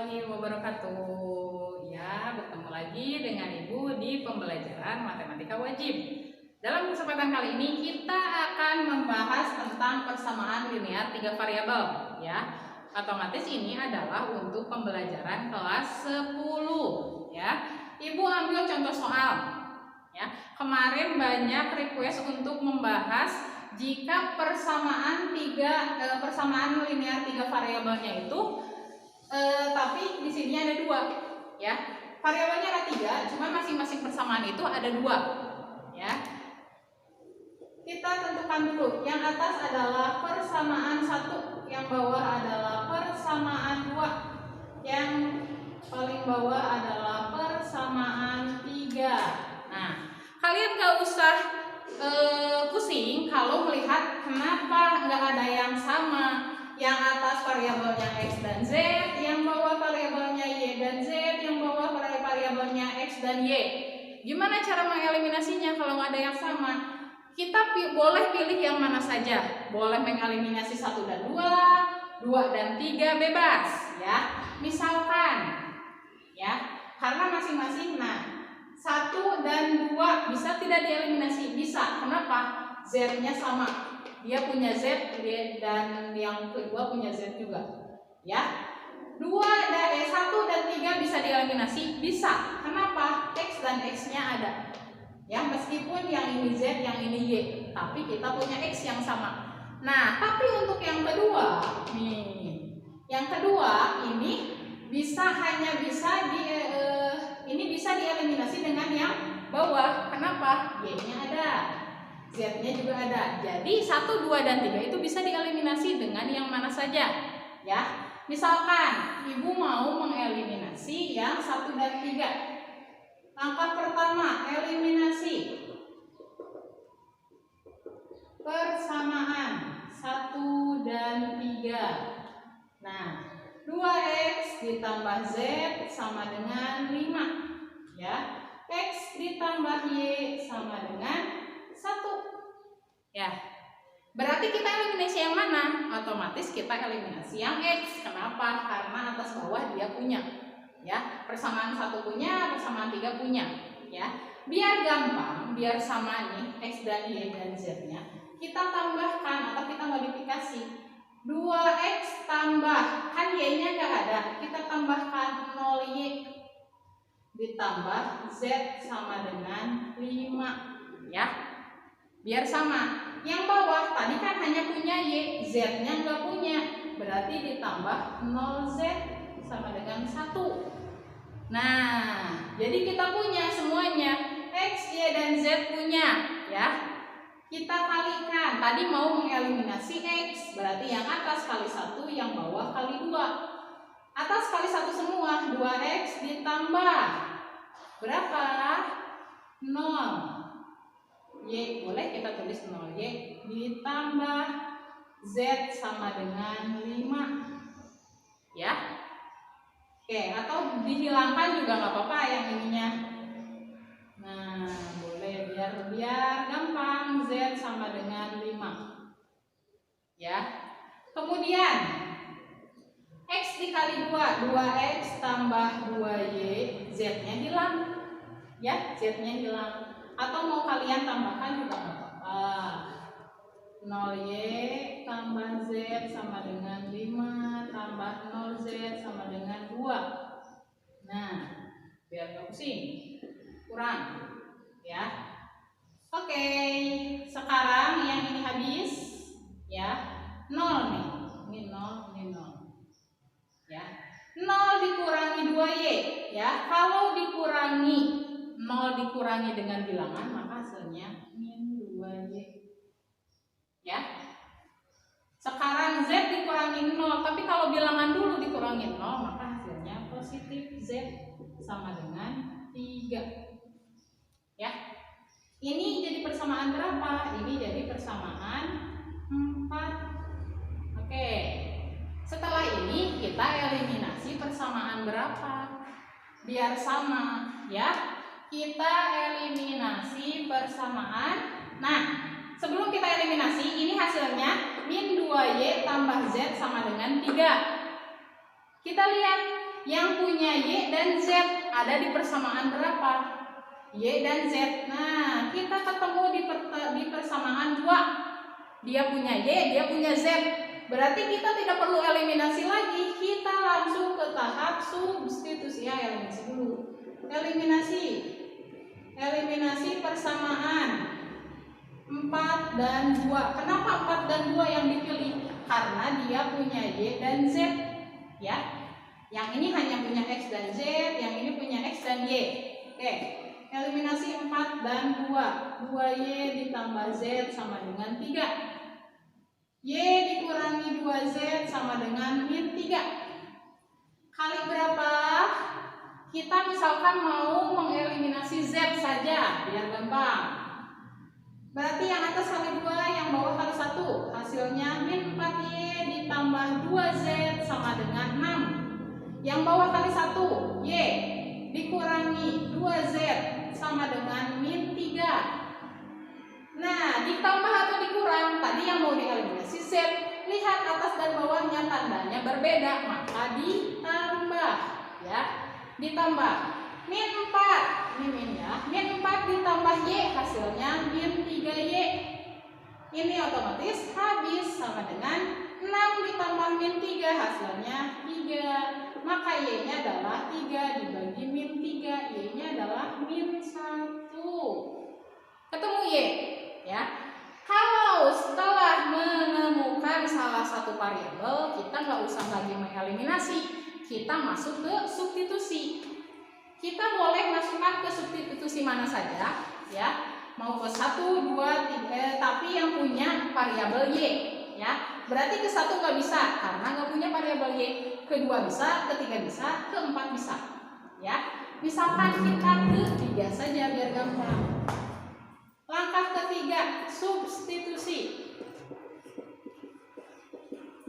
warahmatullahi wabarakatuh. Ya, bertemu lagi dengan Ibu di pembelajaran matematika wajib. Dalam kesempatan kali ini kita akan membahas tentang persamaan linear 3 variabel, ya. Otomatis ini adalah untuk pembelajaran kelas 10, ya. Ibu ambil contoh soal, ya. Kemarin banyak request untuk membahas jika persamaan linear 3 variabelnya itu tapi di sini ada 2, ya. Variabelnya ada 3, cuma masing-masing persamaan itu ada 2, ya. Kita tentukan dulu. Yang atas adalah persamaan 1, yang bawah adalah persamaan 2, yang paling bawah adalah persamaan 3. Nah, kalian gak usah pusing kalau melihat kenapa nggak ada yang sama. Yang atas variabelnya x dan z, yang bawah variabelnya y dan z, yang bawah variabelnya x dan y. Gimana cara mengeliminasinya kalau nggak ada yang sama? Kita boleh pilih yang mana saja. Boleh mengeliminasi 1 dan 2, 2 dan 3, bebas, ya. Misalkan, ya, karena masing-masing 1 dan 2 bisa tidak dieliminasi? Bisa. Kenapa? Z-nya sama. Dia punya Z dan yang kedua punya Z juga. Ya. 1 dan 3 bisa dieliminasi? Bisa. Kenapa? X dan X-nya ada. Ya, meskipun yang ini Z, yang ini Y, tapi kita punya X yang sama. Nah, tapi untuk yang kedua, nih. Yang kedua ini bisa dieliminasi dengan yang bawah. Kenapa? Y-nya ada, Z-nya juga ada. Jadi 1, 2, dan 3 itu bisa dieliminasi dengan yang mana saja, ya. Misalkan Ibu mau mengeliminasi yang 1 dan 3. Langkah pertama, eliminasi persamaan 1 dan 3. Nah, 2x ditambah z sama dengan 5, ya. X ditambah y sama dengan 1, ya. Berarti kita eliminasi yang mana? Otomatis kita eliminasi yang x. Kenapa? Karena atas bawah dia punya, ya. Persamaan 1 punya, persamaan 3 punya, ya. Biar gampang, biar sama nih x dan y dan z nya, kita tambahkan atau kita modifikasi. 2x tambah, kan y nya nggak ada, kita tambahkan 0y ditambah z sama dengan 5, ya. Biar sama. Yang bawah tadi kan hanya punya y, z nya nggak punya, berarti ditambah 0z sama dengan 1. Nah, jadi kita punya semuanya, x, y, dan z punya, ya. Kita kalikan, tadi mau mengeliminasi x, berarti yang atas kali 1, yang bawah kali 2. Atas kali 1 semua, 2x ditambah berapa? 0. Y, boleh kita tulis 0y ditambah z sama dengan 5, ya. Oke, atau dihilangkan juga nggak apa-apa yang ininya. Nah, boleh biar gampang, z sama dengan 5, ya. Kemudian x dikali 2, 2x tambah 2y, z-nya hilang, ya, z-nya hilang. Atau mau kalian tambahkan juga nggak apa-apa. 0y tambah z sama dengan 5 tambah 0z sama dengan 2. Nah, biar nggak pusing, kurang, ya. Oke, sekarang yang ini habis, ya. 0 nih, ini 0, ini 0, ya. 0 dikurangi 2y, ya. Kalau dikurangi 0 dikurangi dengan bilangan, maka hasilnya min 2y, ya. Sekarang z dikurangi 0, tapi kalau bilangan dulu dikurangi 0, maka hasilnya positif z sama dengan 3, ya. Ini jadi persamaan berapa? Ini jadi persamaan 4. Oke. Setelah ini kita eliminasi persamaan berapa? Biar sama, ya. Kita eliminasi persamaan. Nah, sebelum kita eliminasi, ini hasilnya min 2y tambah z sama dengan 3. Kita lihat yang punya Y dan Z ada di persamaan berapa? Y dan Z. Nah, kita ketemu di persamaan 2. Dia punya Y, dia punya Z. Berarti kita tidak perlu eliminasi lagi. Kita langsung ke tahap substitusi. Ya, eliminasi dulu. Eliminasi persamaan 4 dan 2. Kenapa 4 dan 2 yang dipilih? Karena dia punya Y dan Z. Ya. Yang ini hanya punya X dan Z, yang ini punya X dan Y. Oke. Eliminasi 4 dan 2. 2Y ditambah Z sama dengan 3. Y dikurangi 2Z sama dengan min 3. Kali berapa? Kita misalkan mau mengeliminasi Z saja, biar gampang. Berarti yang atas kali 2, yang bawah kali 1. Hasilnya min 4Y ditambah 2Z sama dengan 6. Yang bawah kali 1, Y dikurangi 2Z sama dengan min 3. Nah, ditambah atau dikurang, tadi yang mau dieliminasi Z. Lihat atas dan bawahnya tandanya berbeda, maka ditambah. Ya, ditambah. Min 4, ini min ya. Min 4 ditambah Y, hasilnya min 3Y. Ini otomatis habis sama dengan 6 ditambah min 3, hasilnya 3. Maka Y-nya adalah 3 dibagi min 3. Y-nya adalah min 1. Ketemu Y, ya. Kalau setelah menemukan salah satu variabel, kita nggak usah lagi mengeliminasi. Kita masuk ke substitusi. Kita boleh masukkan ke substitusi mana saja, ya. Mau ke 1, 2, 3, tapi yang punya variabel Y, ya. Berarti ke 1 nggak bisa karena nggak punya variabel Y. Ke 2 bisa, ke 3 bisa, ke 4 bisa, ya. Misalkan kita ke 3 saja biar gampang. Langkah ketiga, substitusi.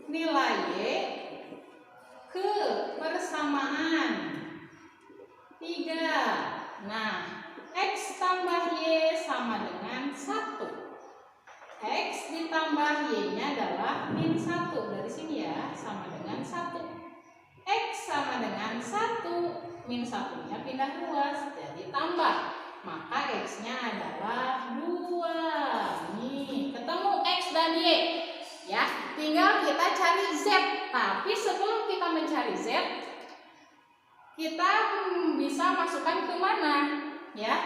Nilai Y ke persamaan 3. Nah, X tambah Y sama dengan 1. X ditambah Y-nya adalah min 1. Dari sini ya, sama dengan 1. X sama dengan 1. Min 1-nya pindah luas, jadi tambah. Maka X-nya adalah 2. Nih, ketemu X dan Y. Ya, tinggal kita cari Z. Tapi sebelum kita mencari Z, kita bisa masukkan ke mana? Ya,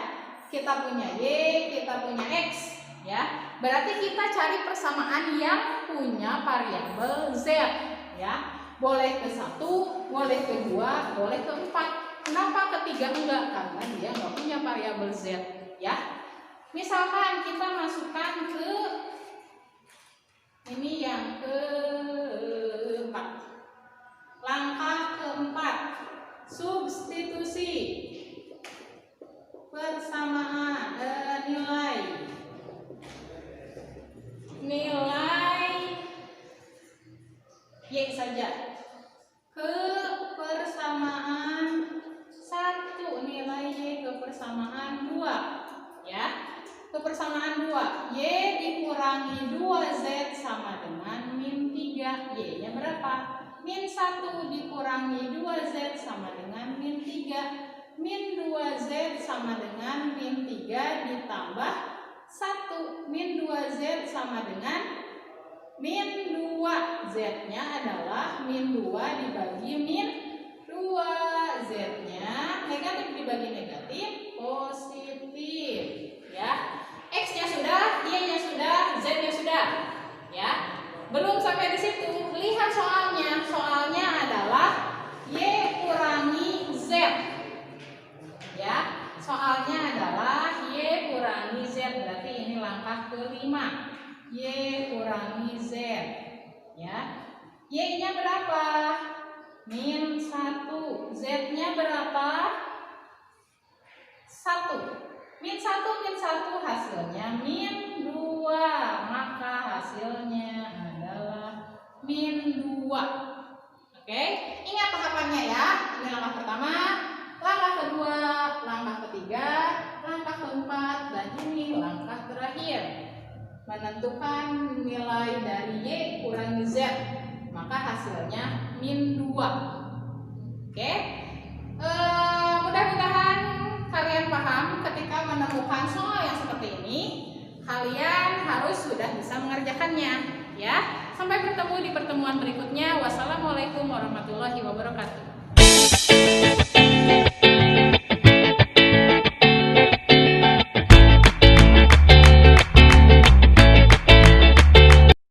kita punya Y, kita punya X. Ya, berarti kita cari persamaan yang punya variabel Z. Ya, boleh ke 1, boleh ke 2, boleh ke 4. Kenapa ketiga enggak? Karena dia nggak punya variabel Z, ya. Misalkan kita masukkan ke ini yang keempat. Langkah keempat, substitusi persamaan nilai Y saja ke persamaan 1, nilai Y ke persamaan 2, ya. Ke persamaan 2, Y dikurangi 2Z sama dengan min 3. Y-nya berapa? Min 1 dikurangi 2Z sama dengan min 3. Min 2Z sama dengan min 3 ditambah 1. Min 2Z sama dengan min 2. Z-nya adalah min 2 dibagi min 2. Z-nya negatif dibagi negatif positif, ya. X-nya sudah, Y-nya sudah, Z-nya sudah, ya. Belum sampai di situ. Lihat soalnya. Soalnya adalah Y kurangi Z, ya. Soalnya adalah Y kurangi Z. Berarti ini langkah kelima. Y kurangi Z, ya. Y-nya berapa? Min 1. Z-nya berapa? 1. Min 1 hasilnya min 2. Maka hasilnya adalah min 2. Oke, ingat tahapannya ya. Ini langkah pertama, langkah kedua, langkah ketiga, langkah keempat, dan ini langkah terakhir. Menentukan nilai dari Y kurangi Z. Maka hasilnya min 2. Oke, mudah-mudahan kalian paham ketika menemukan soal yang seperti ini, kalian harus sudah bisa mengerjakannya, ya. Sampai bertemu di pertemuan berikutnya. Wassalamualaikum warahmatullahi wabarakatuh.